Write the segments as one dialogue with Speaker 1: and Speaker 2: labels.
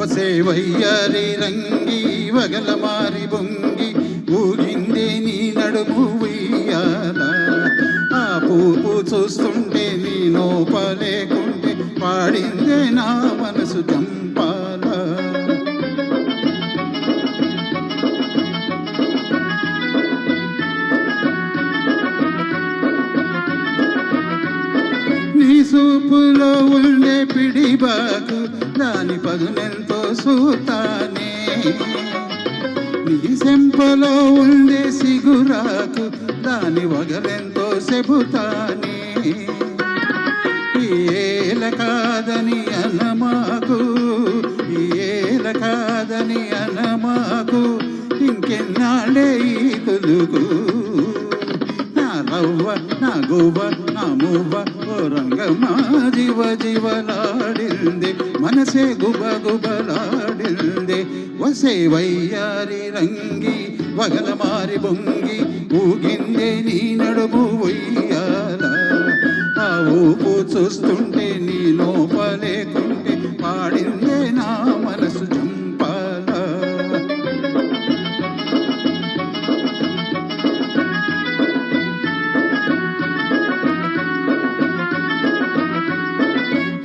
Speaker 1: ఒసే వయ్యారి రంగి వగల మారి బొంగి ఊగిందే నీ నడుము ఉయ్యాల. ఆ పూపు చూస్తుంటే నీ నోపలేకుంటే పాడిందే నా మనసు చంపాల. నీ సూపులో ఉండే పిడిబాకు దాని పదునెంతో సూతానే. నీ సెంపలో ఉండే సిగురాకు దాని వగలెంతో చెబుతానే. ఏల కాదని అనమాకు, ఏల కాదని అనమాకు, ఇంకెన్నాళ్ళే ఈ కొలుగు. నా రవ్వ నా గువ్వ నా మువ్వ ఓ రంగమా జీవ జీవలాడింది మనసే గుబ గుబలాడింది. వసే వయ్యారి రంగి వగల మారి బొంగి ఊగిందే నీ నడుము ఉయ్యాల. ఆ ఊపు చూస్తుంటే నీ లోపలేకుంటే పాడిందే నా మనసు చంపాల.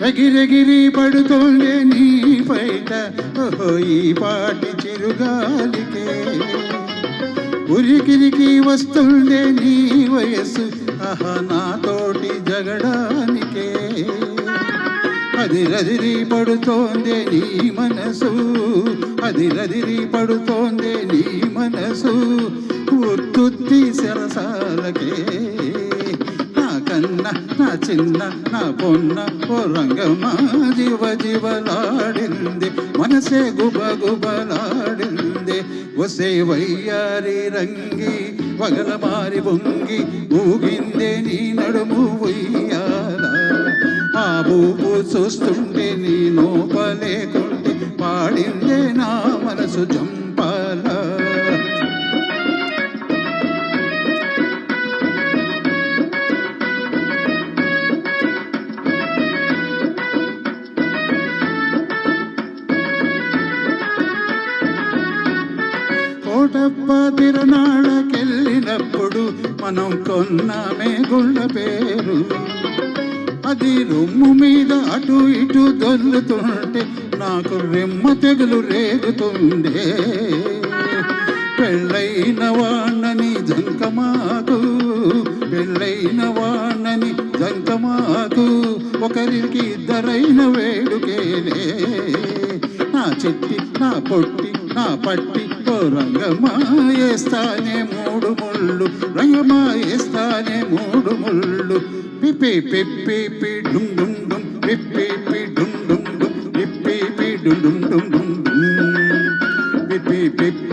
Speaker 1: ఎగిరెగిరి పడుతోండే నీ పైట ఓహో ఈ పాటి చిరుగాలికే. ఉరికిరికి వస్తుండే నీ వయస్సు ఆహా నాతోటి జగడానికే. అదిరదిరి పడుతోందే నీ మనసు, అదిరదిరి పడుతోందే నీ మనసు ఉత్తుత్తి సరసాలకే. కన్న నా చిన్న నా పొన్న ఓ రంగమా జీవ జీవలాడింది మనసే గుబ గుబలాడింది. వసే వయ్యారి రంగి వగల మారి బొంగి ఊగిందే నీ నడుము ఉయ్యాల. ఆ బూపు చూస్తుంటే నీ నోపలేకుంటే పాడిందే నా మనసు చంపాల. కోటప్ప తిరణాళ్ళకెళ్ళినప్పుడు మనం కొన్నామే గుళ్ళ పేరు. అది రొమ్ము మీద అటు ఇటు దొల్లుతుంటే నాకు రెమ్మ తెగులు రేగుతుండే. పెళ్ళైన వాణ్ణని జంకమాకు, పెళ్ళైన వాణ్ణని జంకమాకు, ఒకరికి ఇద్దరైన వేడుకేలే. నా చిట్టి నా పొట్టి నా పట్టి ఓ రంగమా వేస్తానే మూడు ముళ్ళు, రంగమా వేస్తానే మూడు ముళ్ళు. పిప్పి పిప్పి పి డుమ్ డుమ్ డుమ్ పిప్పి పి డుమ్ డుమ్ డుమ్ పిప్పి పి డుమ్ డుమ్ డుమ్ డుమ్ పిప్పి పిప్పి